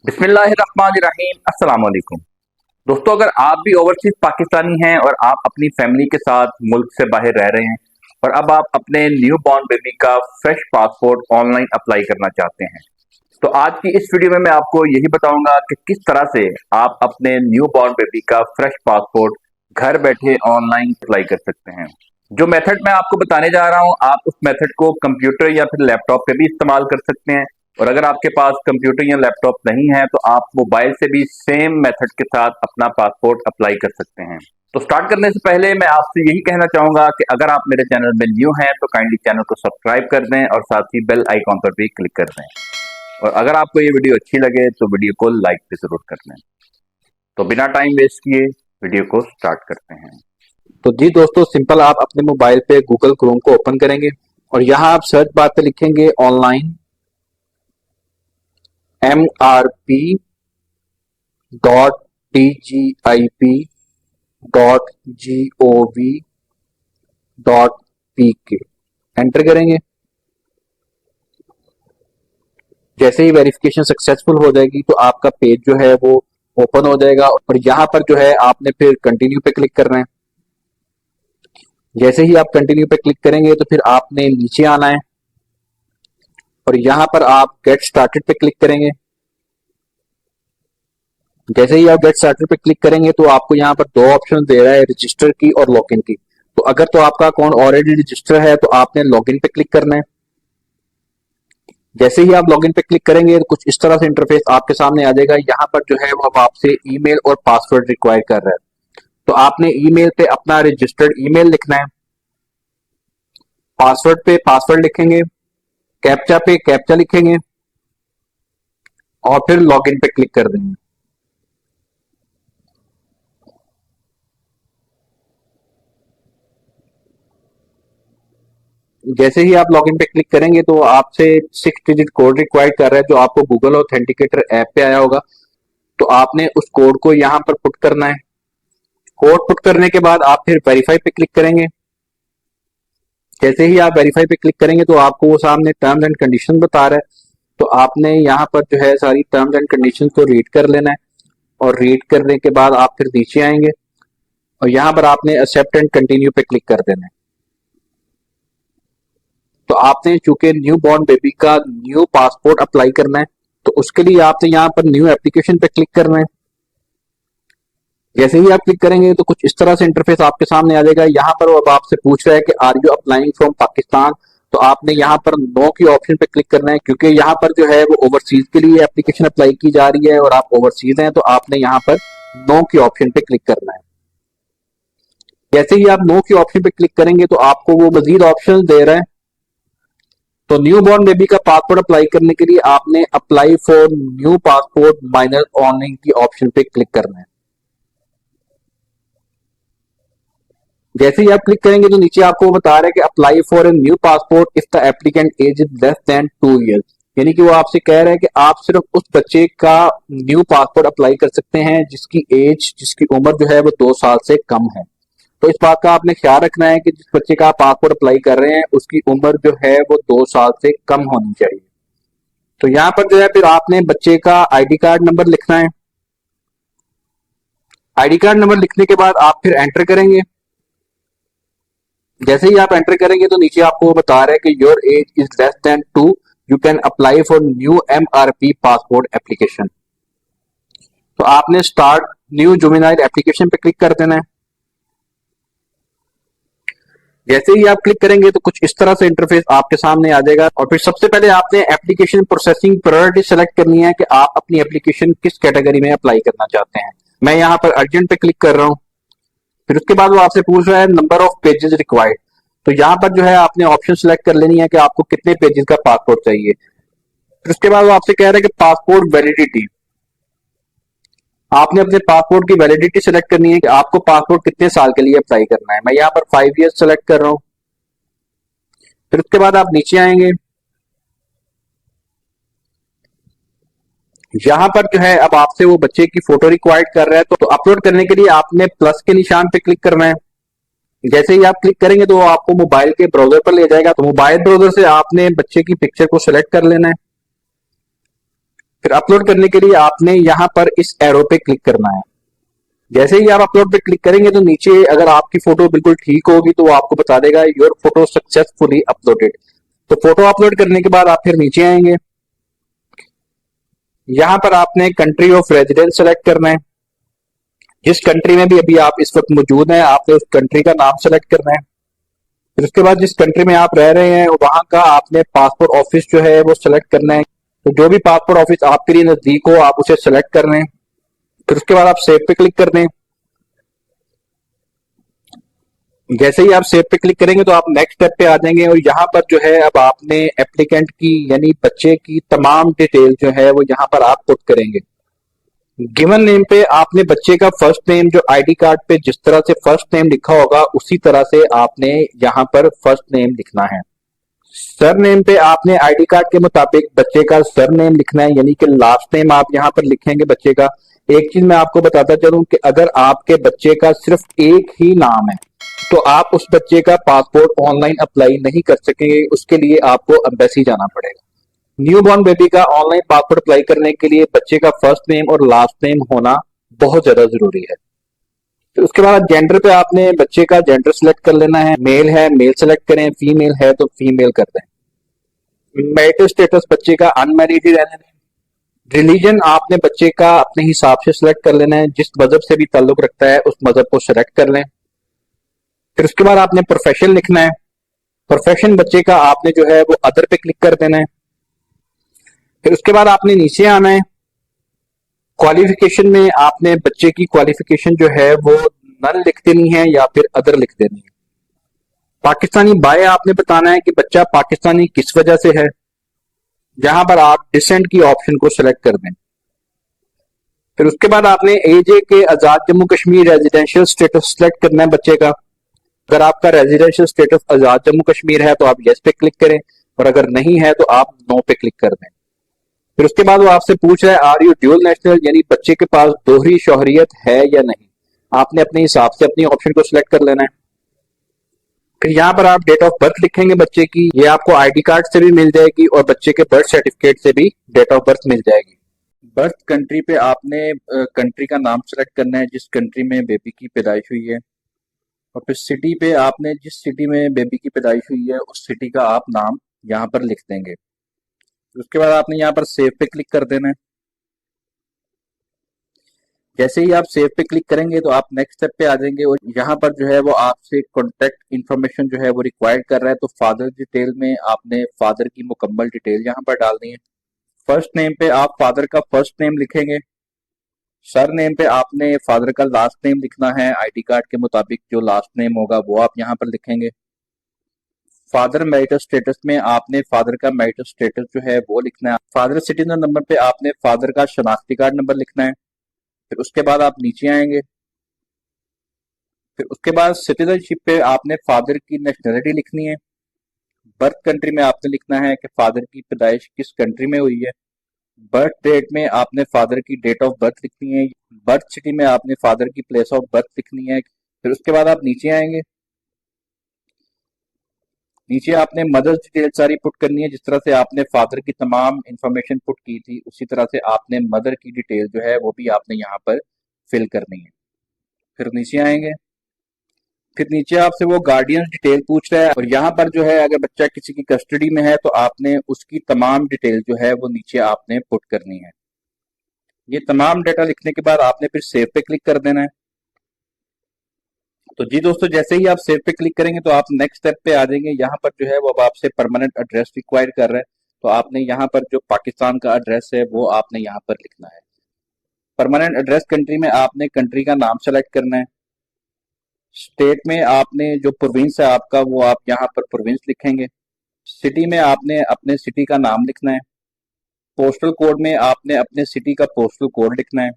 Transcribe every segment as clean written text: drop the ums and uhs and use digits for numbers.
बिस्मिल्लाहिर्रहमानिर्रहीम। अस्सलाम वालेकुम। दोस्तों, अगर आप भी ओवरसीज पाकिस्तानी हैं और आप अपनी फैमिली के साथ मुल्क से बाहर रह रहे हैं और अब आप अपने न्यू बॉर्न बेबी का फ्रेश पासपोर्ट ऑनलाइन अप्लाई करना चाहते हैं, तो आज की इस वीडियो में मैं आपको यही बताऊंगा कि किस तरह से आप अपने न्यू बॉर्न बेबी का फ्रेश पासपोर्ट घर बैठे ऑनलाइन अप्लाई कर सकते हैं। जो मेथड मैं आपको बताने जा रहा हूं, आप उस मेथड को कंप्यूटर या फिर लैपटॉप पे भी इस्तेमाल कर सकते हैं, और अगर आपके पास कंप्यूटर या लैपटॉप नहीं है तो आप मोबाइल से भी सेम मेथड के साथ अपना पासपोर्ट अप्लाई कर सकते हैं। तो स्टार्ट करने से पहले मैं आपसे यही कहना चाहूंगा कि अगर आप मेरे चैनल में न्यू हैं तो काइंडली चैनल को सब्सक्राइब कर दें और साथ ही बेल आइकॉन पर भी क्लिक कर दें, और अगर आपको ये वीडियो अच्छी लगे तो वीडियो को लाइक भी जरूर कर लें। तो बिना टाइम वेस्ट किए वीडियो को स्टार्ट करते हैं। तो जी दोस्तों, सिंपल आप अपने मोबाइल पे गूगल क्रोम को ओपन करेंगे और यहाँ आप सर्च बार पे लिखेंगे ऑनलाइन mrp.tgip.gov.pk एंटर करेंगे। जैसे ही वेरिफिकेशन सक्सेसफुल हो जाएगी तो आपका पेज जो है वो ओपन हो जाएगा और यहाँ पर जो है आपने फिर कंटिन्यू पे क्लिक करना है। जैसे ही आप कंटिन्यू पे क्लिक करेंगे तो फिर आपने नीचे आना है और यहाँ पर आप गेट स्टार्टेड पे क्लिक करेंगे। जैसे ही आप गेट स्टार्टेड पे क्लिक करेंगे तो आपको यहाँ पर दो ऑप्शन दे रहा है, रजिस्टर की और लॉगिन की। तो अगर तो आपका अकाउंट ऑलरेडी रजिस्टर है तो आपने लॉगिन पे क्लिक करना है। जैसे ही आप लॉगिन पे क्लिक करेंगे तो कुछ इस तरह से इंटरफेस आपके सामने आ जाएगा। यहाँ पर जो है वो अब आपसे ईमेल और पासवर्ड रिक्वायर कर रहा है, तो आपने ईमेल पे अपना रजिस्टर्ड ईमेल लिखना है, पासवर्ड पे पासवर्ड लिखेंगे, कैप्चा पे कैप्चा लिखेंगे और फिर लॉगिन पे क्लिक कर देंगे। जैसे ही आप लॉगिन पे क्लिक करेंगे तो आपसे 6 डिजिट कोड रिक्वायर्ड कर रहा है, जो आपको गूगल ऑथेंटिकेटर ऐप पे आया होगा। तो आपने उस कोड को यहाँ पर पुट करना है। कोड पुट करने के बाद आप फिर वेरीफाई पे क्लिक करेंगे। जैसे ही आप वेरीफाई पे क्लिक करेंगे तो आपको वो सामने टर्म्स एंड कंडीशन बता रहा है, तो आपने यहाँ पर जो है सारी टर्म्स एंड कंडीशन को रीड कर लेना है और रीड करने के बाद आप फिर नीचे आएंगे और यहाँ पर आपने एक्सेप्ट एंड कंटिन्यू पे क्लिक कर देना है। तो आपने चूंकि न्यू बॉर्न बेबी का न्यू पासपोर्ट अप्लाई करना है तो उसके लिए आपने यहाँ पर न्यू एप्लीकेशन पे क्लिक करना है। जैसे ही आप क्लिक करेंगे तो कुछ इस तरह से इंटरफेस आपके सामने आ जाएगा। यहाँ पर वो अब आपसे पूछ रहा है कि are you applying from Pakistan, तो आपने यहाँ पर नो की ऑप्शन पे क्लिक करना है, क्योंकि यहाँ पर जो है वो ओवरसीज के लिए एप्लीकेशन अप्लाई की जा रही है और आप ओवरसीज हैं, तो आपने यहाँ पर नो की ऑप्शन पे क्लिक करना है। जैसे ही आप नो की ऑप्शन पे क्लिक करेंगे तो आपको वो मजीद ऑप्शन दे रहा है। तो न्यू बॉर्न बेबी का पासपोर्ट अप्लाई करने के लिए आपने apply for new passport minor online की ऑप्शन पे क्लिक करना है। जैसे ही आप क्लिक करेंगे तो नीचे आपको बता रहा है कि apply for a new passport if the applicant age is less than 2 years, यानी कि वो आपसे कह रहा है कि आप सिर्फ उस बच्चे का न्यू पासपोर्ट अप्लाई कर सकते हैं जिसकी उम्र जो है वो 2 साल से कम है। तो इस बात का आपने ख्याल रखना है कि जिस बच्चे का आप पासपोर्ट अप्लाई कर रहे हैं उसकी उम्र जो है वो 2 साल से कम होनी चाहिए। तो यहाँ पर जो है फिर आपने बच्चे का आईडी कार्ड नंबर लिखना है। आईडी कार्ड नंबर लिखने के बाद आप फिर एंटर करेंगे। जैसे ही आप एंटर करेंगे तो नीचे आपको वो बता रहा है कि your age is less than 2, you can apply for new MRP passport application. तो आपने स्टार्ट न्यू जुवेनाइल एप्लीकेशन पे क्लिक कर देना है। जैसे ही आप क्लिक करेंगे तो कुछ इस तरह से इंटरफेस आपके सामने आ जाएगा और फिर सबसे पहले आपने एप्लीकेशन प्रोसेसिंग प्रायोरिटी सेलेक्ट करनी है कि आप अपनी एप्लीकेशन किस कैटेगरी में अप्लाई करना चाहते हैं। मैं यहाँ पर अर्जेंट पे क्लिक कर रहा हूँ। फिर उसके बाद वो आपसे पूछ रहा है नंबर ऑफ पेजेस रिक्वायर्ड, तो यहाँ पर जो है आपने ऑप्शन सेलेक्ट कर लेनी है कि आपको कितने पेजेस का पासपोर्ट चाहिए। फिर उसके बाद वो आपसे कह रहा है कि पासपोर्ट वैलिडिटी, आपने अपने पासपोर्ट की वैलिडिटी सेलेक्ट करनी है कि आपको पासपोर्ट कितने साल के लिए अप्लाई करना है। मैं यहाँ पर 5 ईयर्स सेलेक्ट कर रहा हूँ। फिर उसके बाद आप नीचे आएंगे। यहाँ पर जो है अब आपसे वो बच्चे की फोटो रिक्वायर्ड कर रहा है, तो अपलोड करने के लिए आपने प्लस के निशान पे क्लिक करना है। जैसे ही आप क्लिक करेंगे तो वो आपको मोबाइल के ब्राउजर पर ले जाएगा। तो मोबाइल ब्राउजर से आपने बच्चे की पिक्चर को सिलेक्ट कर लेना है। फिर अपलोड करने के लिए आपने यहाँ पर इस एरो पे क्लिक करना है। जैसे ही आप अपलोड पे क्लिक करेंगे तो नीचे अगर आपकी फोटो बिल्कुल ठीक होगी तो वो आपको बता देगा योर फोटो सक्सेसफुली अपलोडेड। तो फोटो अपलोड करने के बाद आप फिर नीचे आएंगे, यहाँ पर आपने कंट्री ऑफ रेजिडेंस सेलेक्ट करना है। जिस कंट्री में भी अभी आप इस वक्त मौजूद हैं आपने उस कंट्री का नाम सेलेक्ट करना है। फिर उसके बाद जिस कंट्री में आप रह रहे हैं वहां का आपने पासपोर्ट ऑफिस जो है वो सेलेक्ट करना है। तो जो भी पासपोर्ट ऑफिस आपके लिए नजदीक हो आप उसे सेलेक्ट कर लें। फिर उसके बाद आप सेव पे क्लिक कर दें। जैसे ही आप सेव पे क्लिक करेंगे तो आप नेक्स्ट स्टेप पे आ जाएंगे और यहाँ पर जो है अब आपने एप्लीकेंट की यानी बच्चे की तमाम डिटेल जो है वो यहाँ पर आप पुट करेंगे। गिवन नेम पे आपने बच्चे का फर्स्ट नेम जो आईडी कार्ड पे जिस तरह से फर्स्ट नेम लिखा होगा उसी तरह से आपने यहाँ पर फर्स्ट नेम लिखना है। सर नेम पे आपने आईडी कार्ड के मुताबिक बच्चे का सर नेम लिखना है, यानी कि लास्ट नेम आप यहाँ पर लिखेंगे बच्चे का। एक चीज मैं आपको बताता चलूं कि अगर आपके बच्चे का सिर्फ एक ही नाम है तो आप उस बच्चे का पासपोर्ट ऑनलाइन अप्लाई नहीं कर सकेंगे, उसके लिए आपको एम्बेसी जाना पड़ेगा। न्यू बॉर्न बेबी का ऑनलाइन पासपोर्ट अप्लाई करने के लिए बच्चे का फर्स्ट नेम और लास्ट नेम होना बहुत ज्यादा जरूरी है। तो उसके बाद जेंडर पे आपने बच्चे का जेंडर सिलेक्ट कर लेना है, मेल है मेल सेलेक्ट करें, फीमेल है तो फीमेल कर दें। मैरिटल स्टेटस बच्चे का अनमैरिड ही रहने दें। रिलीजन आपने बच्चे का अपने हिसाब से सिलेक्ट कर लेना है, जिस मजहब से भी ताल्लुक रखता है उस मजहब को सिलेक्ट कर लें। फिर उसके बाद आपने प्रोफेशन लिखना है। प्रोफेशन बच्चे का आपने जो है वो अदर पे क्लिक कर देना है। फिर उसके बाद आपने नीचे आना है। क्वालिफिकेशन में आपने बच्चे की क्वालिफिकेशन जो है वो नल लिख देनी है या फिर अदर लिख देनी है। पाकिस्तानी बाय आपने बताना है कि बच्चा पाकिस्तानी किस वजह से है, जहां पर आप डिसेंट की ऑप्शन को सिलेक्ट कर दें। फिर उसके बाद आपने AJ K Azad Jammu Kashmir residential status select करना है बच्चे का। अगर आपका रेजिडेंशियल स्टेटस आजाद जम्मू कश्मीर है तो आप यस पे क्लिक करें और अगर नहीं है तो आप नो पे क्लिक कर दें। फिर उसके बाद वो आपसे पूछ रहा है आर यू ड्यूल नेशनल, यानी बच्चे के पास दोहरी शोहरियत है या नहीं। आपने अपने हिसाब से अपनी ऑप्शन को सिलेक्ट कर लेना है। फिर यहाँ पर आप डेट ऑफ बर्थ लिखेंगे बच्चे की, ये आपको आईडी कार्ड से भी मिल जाएगी और बच्चे के बर्थ सर्टिफिकेट से भी डेट ऑफ बर्थ मिल जाएगी। बर्थ कंट्री पे आपने कंट्री का नाम सेलेक्ट करना है जिस कंट्री में बेबी की पैदाइश हुई है, और फिर सिटी पे आपने जिस सिटी में बेबी की पैदाइश हुई है उस सिटी का आप नाम यहाँ पर लिख देंगे। उसके बाद आपने यहाँ पर सेव पे क्लिक कर देना है। जैसे ही आप सेव पे क्लिक करेंगे तो आप नेक्स्ट स्टेप पे आ जाएंगे और यहाँ पर जो है वो आपसे कॉन्टेक्ट इन्फॉर्मेशन जो है वो रिक्वायर्ड कर रहा है। तो फादर डिटेल में आपने फादर की मुकम्मल डिटेल यहाँ पर डालनी है। फर्स्ट नेम पे आप फादर का फर्स्ट नेम लिखेंगे। सर नेम पे आपने फादर का लास्ट नेम लिखना है, आईडी कार्ड के मुताबिक जो लास्ट नेम होगा वो आप यहाँ पर लिखेंगे। फादर मैरिटल स्टेटस में आपने फादर का मैरिटल स्टेटस जो है वो लिखना है। फादर सिटीजन नंबर पे आपने फादर का शनाख्ती कार्ड नंबर लिखना है। फिर उसके बाद आप नीचे आएंगे। फिर उसके बाद सिटीजनशिप पे आपने फादर की नेशनलिटी लिखनी है। बर्थ कंट्री में आपने लिखना है कि फादर की पैदाइश किस कंट्री में हुई है। बर्थ डेट में आपने फादर की डेट ऑफ बर्थ लिखनी है। बर्थ सिटी में आपने फादर की प्लेस ऑफ बर्थ लिखनी है। फिर उसके बाद आप नीचे आएंगे। नीचे आपने मदर्स डिटेल सारी पुट करनी है, जिस तरह से आपने फादर की तमाम इंफॉर्मेशन पुट की थी उसी तरह से आपने मदर की डिटेल जो है वो भी आपने यहाँ पर फिल करनी है। फिर नीचे आएंगे। फिर नीचे आपसे वो गार्डियन डिटेल पूछ रहा है और यहाँ पर जो है अगर बच्चा किसी की कस्टडी में है तो आपने उसकी तमाम डिटेल जो है वो नीचे आपने पुट करनी है। ये तमाम डेटा लिखने के बाद आपने फिर सेव पे क्लिक कर देना है। तो जी दोस्तों, जैसे ही आप सेव पे क्लिक करेंगे तो आप नेक्स्ट स्टेप पे आ जाएंगे। यहाँ पर जो है वो अब आपसे परमानेंट एड्रेस रिक्वायर कर रहा है, तो आपने यहाँ पर जो पाकिस्तान का एड्रेस है वो आपने यहाँ पर लिखना है। परमानेंट एड्रेस कंट्री में आपने कंट्री का नाम सेलेक्ट करना है। स्टेट में आपने जो प्रोविंस है आपका वो आप यहाँ पर प्रोविंस लिखेंगे। सिटी में आपने अपने सिटी का नाम लिखना है। पोस्टल कोड में आपने अपने सिटी का पोस्टल कोड लिखना है।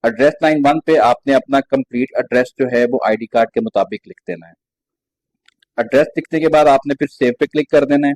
एड्रेस लाइन 1 पे आपने अपना कंप्लीट एड्रेस जो है वो आईडी कार्ड के मुताबिक लिख देना है। एड्रेस लिखने के बाद आपने फिर सेव पे क्लिक कर देना है।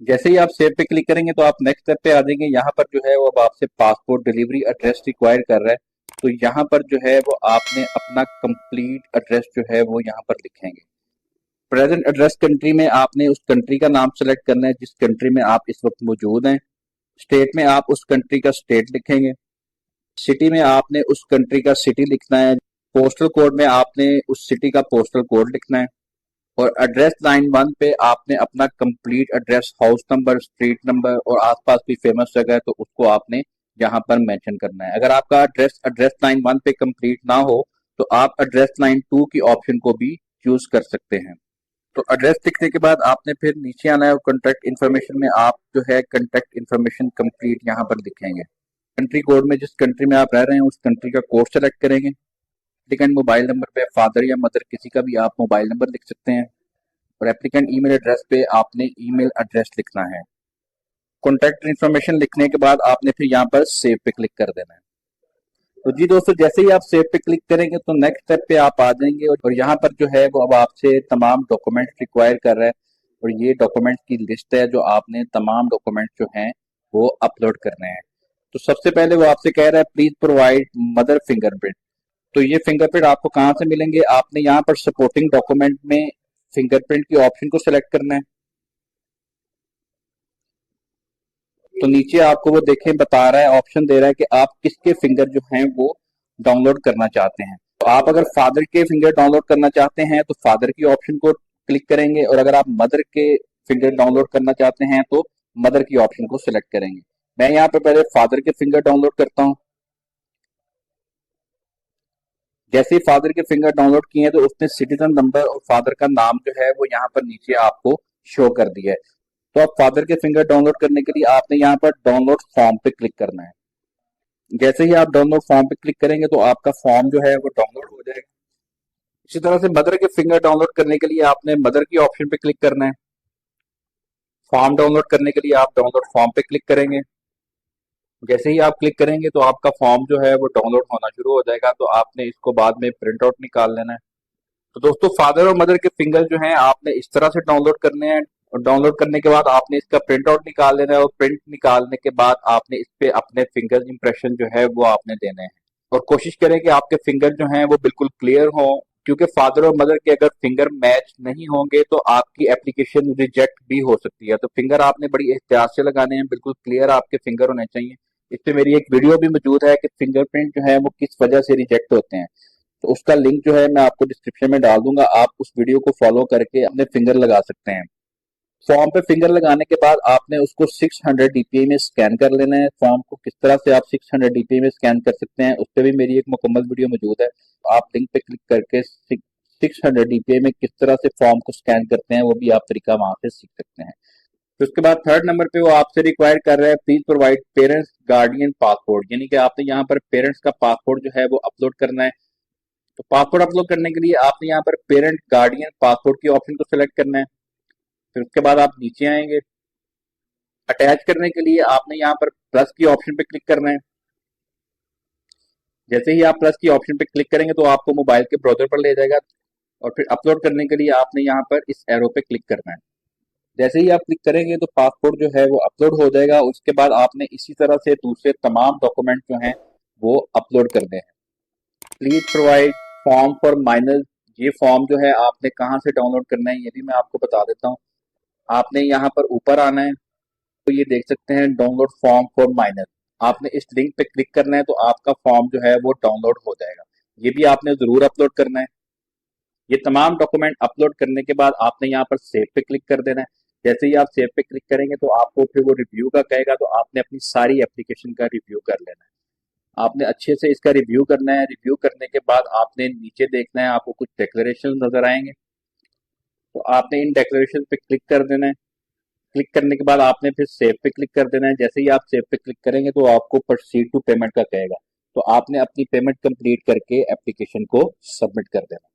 जैसे ही आप सेव पे क्लिक करेंगे तो आप नेक्स्ट स्टेप पे आ जाएंगे। यहाँ पर जो है वो अब आपसे पासपोर्ट डिलीवरी एड्रेस रिक्वायर कर रहा है, तो यहाँ पर जो है वो आपने अपना कंप्लीट एड्रेस जो है वो यहाँ पर लिखेंगे। प्रेजेंट एड्रेस कंट्री में आपने उस कंट्री का नाम सेलेक्ट करना है जिस कंट्री में आप इस वक्त मौजूद हैं। स्टेट में आप उस कंट्री का स्टेट लिखेंगे। सिटी में आपने उस कंट्री का सिटी लिखना है। पोस्टल कोड में आपने उस सिटी का पोस्टल कोड लिखना है। और एड्रेस लाइन 1 पे आपने अपना complete address, house number, street number और आसपास की फेमस जगह है तो उसको आपने यहाँ पर मेंशन करना है। अगर आपका एड्रेस लाइन 1 पे कंप्लीट ना हो तो आप एड्रेस लाइन 2 की ऑप्शन को भी चूज कर सकते हैं। तो एड्रेस लिखने के बाद आपने फिर नीचे आना है और कॉन्टैक्ट इन्फॉर्मेशन में आप जो है कॉन्टैक्ट इन्फॉर्मेशन कंप्लीट यहाँ पर लिखेंगे। कंट्री कोड में जिस कंट्री में आप रह रहे हैं उस कंट्री का कोड सेलेक्ट करेंगे। एप्लीकेंट मोबाइल नंबर पे फादर या मदर किसी का भी आप मोबाइल नंबर लिख सकते हैं। और एप्लीकेंट ईमेल एड्रेस पे आपने ईमेल एड्रेस लिखना है। कॉन्टैक्ट इन्फॉर्मेशन लिखने के बाद आपने फिर यहाँ पर सेव पे क्लिक कर देना है। तो जी दोस्तों, जैसे ही आप सेव पे क्लिक करेंगे तो नेक्स्ट स्टेप पे आप आ जाएंगे और यहाँ पर जो है वो अब आपसे तमाम डॉक्यूमेंट्स रिक्वायर कर रहा है और ये डॉक्यूमेंट्स की लिस्ट है जो आपने तमाम डॉक्यूमेंट्स जो हैं वो अपलोड करने हैं। तो सबसे पहले वो आपसे कह रहा है प्लीज प्रोवाइड मदर फिंगरप्रिंट। तो ये फिंगरप्रिंट आपको कहाँ से मिलेंगे? आपने यहाँ पर सपोर्टिंग डॉक्यूमेंट में फिंगरप्रिंट की ऑप्शन को सिलेक्ट करना है। तो नीचे आपको वो देखें बता रहा है, ऑप्शन दे रहा है कि आप किसके फिंगर जो हैं वो डाउनलोड करना चाहते हैं। तो आप अगर फादर के फिंगर डाउनलोड करना चाहते हैं तो फादर की ऑप्शन को क्लिक करेंगे और अगर आप मदर के फिंगर डाउनलोड करना चाहते हैं तो मदर की ऑप्शन को सिलेक्ट करेंगे। मैं यहाँ पे पहले फादर के फिंगर डाउनलोड करता हूँ। जैसे ही फादर के फिंगर डाउनलोड किए हैं तो उसने सिटीजन नंबर और फादर का नाम जो है वो यहाँ पर नीचे आपको शो कर दिया है। तो आप फादर के फिंगर डाउनलोड करने के लिए आपने यहाँ पर डाउनलोड फॉर्म पे क्लिक करना है। जैसे ही आप डाउनलोड फॉर्म पे क्लिक करेंगे तो आपका फॉर्म जो है वो डाउनलोड हो जाएगा। इसी तरह से मदर के फिंगर डाउनलोड करने के लिए आपने मदर की ऑप्शन पे क्लिक करना है। फॉर्म डाउनलोड करने के लिए आप डाउनलोड फॉर्म पे क्लिक करेंगे। जैसे ही आप क्लिक करेंगे तो आपका फॉर्म जो है वो डाउनलोड होना शुरू हो जाएगा। तो आपने इसको बाद में प्रिंट आउट निकाल लेना है। तो दोस्तों, फादर और मदर के फिंगर जो हैं आपने इस तरह से डाउनलोड करने हैं और डाउनलोड करने के बाद आपने इसका प्रिंट आउट निकाल लेना है और प्रिंट निकालने के बाद आपने इस पे अपने फिंगर इंप्रेशन जो है वो आपने देने हैं। और कोशिश करें कि आपके फिंगर जो हैं वो बिल्कुल क्लियर हों, क्योंकि फादर और मदर के अगर फिंगर मैच नहीं होंगे तो आपकी एप्लीकेशन रिजेक्ट भी हो सकती है। तो फिंगर आपने बड़ी एहतियात से लगाने हैं, बिल्कुल क्लियर आपके फिंगर होने चाहिए। इस पे मेरी एक वीडियो भी मौजूद है कि फिंगरप्रिंट जो है वो किस वजह से रिजेक्ट होते हैं। तो उसका लिंक जो है मैं आपको डिस्क्रिप्शन में डाल दूंगा, आप उस वीडियो को फॉलो करके अपने फिंगर लगा सकते हैं। फॉर्म पे फिंगर लगाने के बाद आपने उसको 600 डीपीआई में स्कैन कर लेना है। फॉर्म को किस तरह से आप 600 डीपीआई में स्कैन कर सकते हैं उस पर भी मेरी एक मुकम्मल वीडियो मौजूद है। आप लिंक पे क्लिक करके 600 डीपीआई में किस तरह से फॉर्म को स्कैन करते हैं वो भी आप तरीका वहां से सीख सकते हैं। फिर उसके बाद थर्ड नंबर पे वो आपसे रिक्वायर कर रहा है please provide parents guardian passport, यानी कि आपने यहाँ पर पेरेंट्स का पासपोर्ट जो है वो अपलोड करना है। तो पासपोर्ट अपलोड करने के लिए आपने यहाँ पर पेरेंट गार्डियन पासपोर्ट की ऑप्शन को सिलेक्ट करना है। फिर उसके बाद आप नीचे आएंगे। अटैच करने के लिए आपने यहाँ पर प्लस की ऑप्शन पे क्लिक करना है। जैसे ही आप प्लस की ऑप्शन पे क्लिक करेंगे तो आपको मोबाइल के ब्राउजर पर ले जाएगा और फिर अपलोड करने के लिए आपने यहाँ पर इस एरो पे क्लिक करना है। जैसे ही आप क्लिक करेंगे तो पासपोर्ट जो है वो अपलोड हो जाएगा। उसके बाद आपने इसी तरह से दूसरे तमाम डॉक्यूमेंट जो हैं वो अपलोड करने हैं। Please provide form for minor, ये फॉर्म जो है आपने कहाँ से डाउनलोड करना है ये भी मैं आपको बता देता हूँ। आपने यहाँ पर ऊपर आना है तो ये देख सकते हैं डाउनलोड फॉर्म फॉर माइनर। आपने इस लिंक पे क्लिक करना है तो आपका फॉर्म जो है वो डाउनलोड हो जाएगा। ये भी आपने जरूर अपलोड करना है। ये तमाम डॉक्यूमेंट अपलोड करने के बाद आपने यहाँ पर सेव पे क्लिक कर देना है। जैसे ही आप सेव पे क्लिक करेंगे तो आपको फिर वो रिव्यू का कहेगा, तो आपने अपनी सारी एप्लीकेशन का रिव्यू कर लेना है। आपने अच्छे से इसका रिव्यू करना है। रिव्यू करने के बाद आपने नीचे देखना है, आपको कुछ डिक्लेरेशन नजर आएंगे तो आपने इन डिक्लेरेशन पे क्लिक कर देना है। क्लिक करने के बाद आपने फिर सेव पे क्लिक कर देना है। जैसे ही आप सेव पे क्लिक करेंगे तो आपको प्रोसीड टू पेमेंट का कहेगा, तो आपने अपनी पेमेंट कंप्लीट करके एप्लीकेशन को सबमिट कर देना।